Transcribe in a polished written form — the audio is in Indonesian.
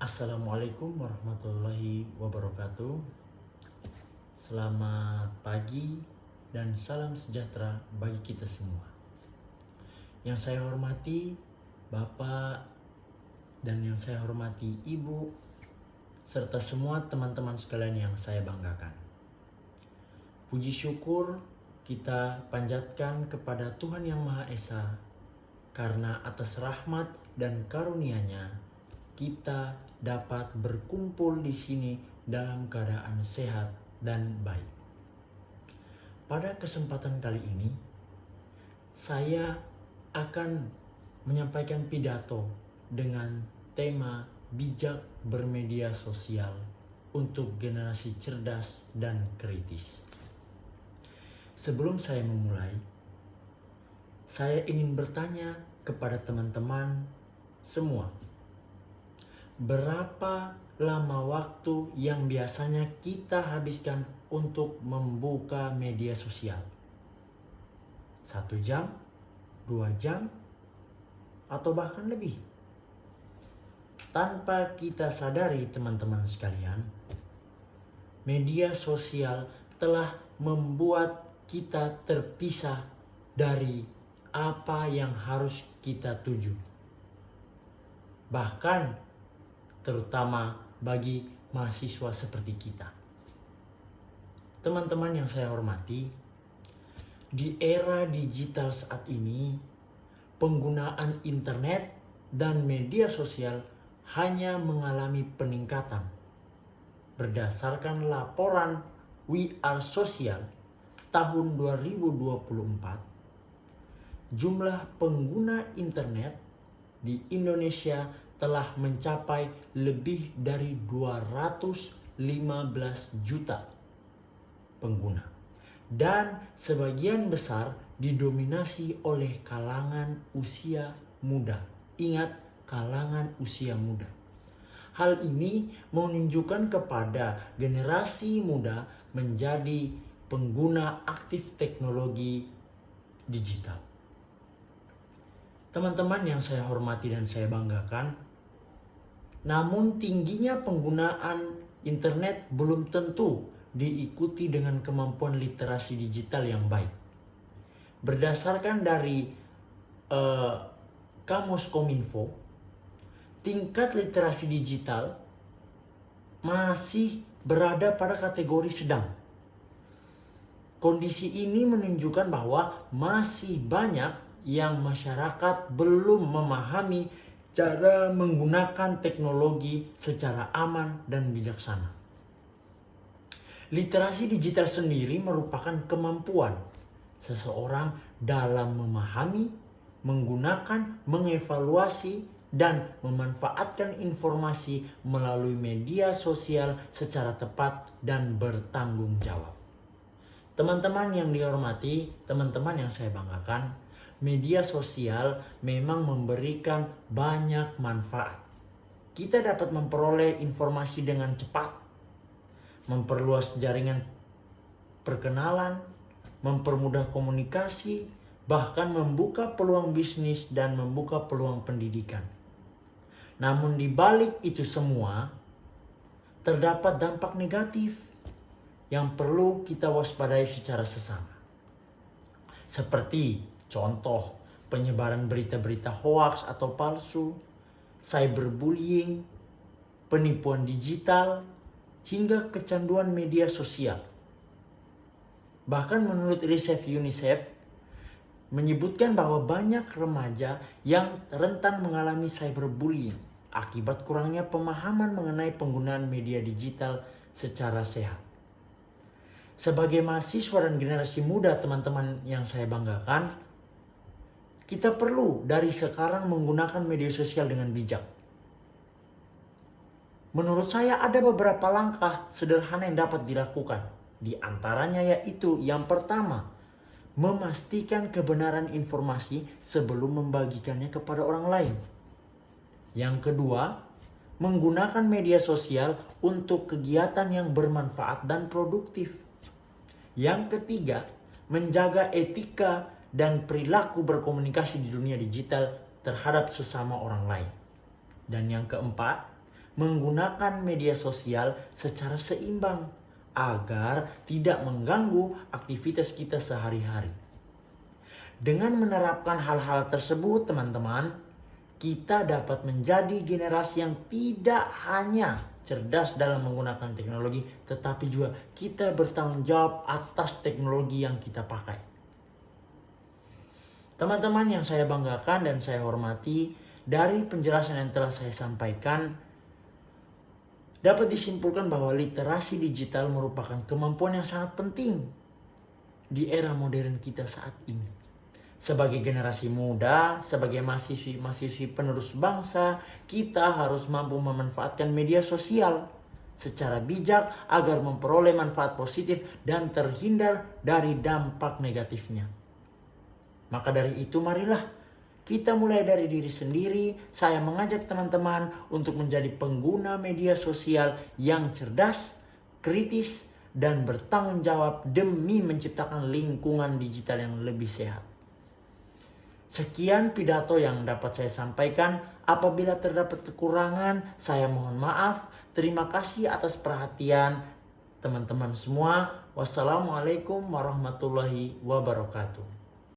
Assalamualaikum warahmatullahi wabarakatuh. Selamat pagi dan salam sejahtera bagi kita semua. Yang saya hormati Bapak dan yang saya hormati Ibu serta semua teman-teman sekalian yang saya banggakan. Puji syukur kita panjatkan kepada Tuhan Yang Maha Esa karena atas rahmat dan karunia-Nya kita dapat berkumpul di sini dalam keadaan sehat dan baik. Pada kesempatan kali ini, saya akan menyampaikan pidato dengan tema bijak bermedia sosial untuk generasi cerdas dan kritis. Sebelum saya memulai, saya ingin bertanya kepada teman-teman semua. Berapa lama waktu yang biasanya kita habiskan untuk membuka media sosial? 1 jam, 2 jam, atau bahkan lebih? Tanpa kita sadari teman-teman sekalian, media sosial telah membuat kita terpisah dari apa yang harus kita tuju. Bahkan terutama bagi mahasiswa seperti kita. Teman-teman yang saya hormati, di era digital saat ini, penggunaan internet dan media sosial hanya mengalami peningkatan. Berdasarkan laporan We Are Social tahun 2024, jumlah pengguna internet di Indonesia telah mencapai lebih dari 215 juta pengguna. Dan sebagian besar didominasi oleh kalangan usia muda. Ingat, kalangan usia muda. Hal ini menunjukkan kepada generasi muda menjadi pengguna aktif teknologi digital. Teman-teman yang saya hormati dan saya banggakan, namun tingginya penggunaan internet belum tentu diikuti dengan kemampuan literasi digital yang baik. Berdasarkan dari Kamus Kominfo, tingkat literasi digital masih berada pada kategori sedang. Kondisi ini menunjukkan bahwa masih banyak yang masyarakat belum memahami cara menggunakan teknologi secara aman dan bijaksana. Literasi digital sendiri merupakan kemampuan seseorang dalam memahami, menggunakan, mengevaluasi, dan memanfaatkan informasi melalui media sosial secara tepat dan bertanggung jawab. Teman-teman yang dihormati, teman-teman yang saya banggakan, media sosial memang memberikan banyak manfaat. Kita dapat memperoleh informasi dengan cepat, memperluas jaringan perkenalan, mempermudah komunikasi, bahkan membuka peluang bisnis dan membuka peluang pendidikan. Namun di balik itu semua, terdapat dampak negatif yang perlu kita waspadai secara sesama. Seperti contoh, penyebaran berita-berita hoaks atau palsu, cyberbullying, penipuan digital, hingga kecanduan media sosial. Bahkan menurut riset UNICEF, menyebutkan bahwa banyak remaja yang rentan mengalami cyberbullying akibat kurangnya pemahaman mengenai penggunaan media digital secara sehat. Sebagai mahasiswa dan generasi muda teman-teman yang saya banggakan, kita perlu dari sekarang menggunakan media sosial dengan bijak. Menurut saya ada beberapa langkah sederhana yang dapat dilakukan. Di antaranya yaitu yang pertama, memastikan kebenaran informasi sebelum membagikannya kepada orang lain. Yang kedua, menggunakan media sosial untuk kegiatan yang bermanfaat dan produktif. Yang ketiga, menjaga etika dan perilaku berkomunikasi di dunia digital terhadap sesama orang lain. Dan yang keempat, menggunakan media sosial secara seimbang agar tidak mengganggu aktivitas kita sehari-hari. Dengan menerapkan hal-hal tersebut, teman-teman, kita dapat menjadi generasi yang tidak hanya cerdas dalam menggunakan teknologi, tetapi juga kita bertanggung jawab atas teknologi yang kita pakai. Teman-teman yang saya banggakan dan saya hormati, dari penjelasan yang telah saya sampaikan, dapat disimpulkan bahwa literasi digital merupakan kemampuan yang sangat penting di era modern kita saat ini. Sebagai generasi muda, sebagai mahasiswi penerus bangsa, kita harus mampu memanfaatkan media sosial secara bijak agar memperoleh manfaat positif dan terhindar dari dampak negatifnya. Maka dari itu marilah kita mulai dari diri sendiri. Saya mengajak teman-teman untuk menjadi pengguna media sosial yang cerdas, kritis, dan bertanggung jawab demi menciptakan lingkungan digital yang lebih sehat. Sekian pidato yang dapat saya sampaikan. Apabila terdapat kekurangan, saya mohon maaf. Terima kasih atas perhatian teman-teman semua. Wassalamualaikum warahmatullahi wabarakatuh.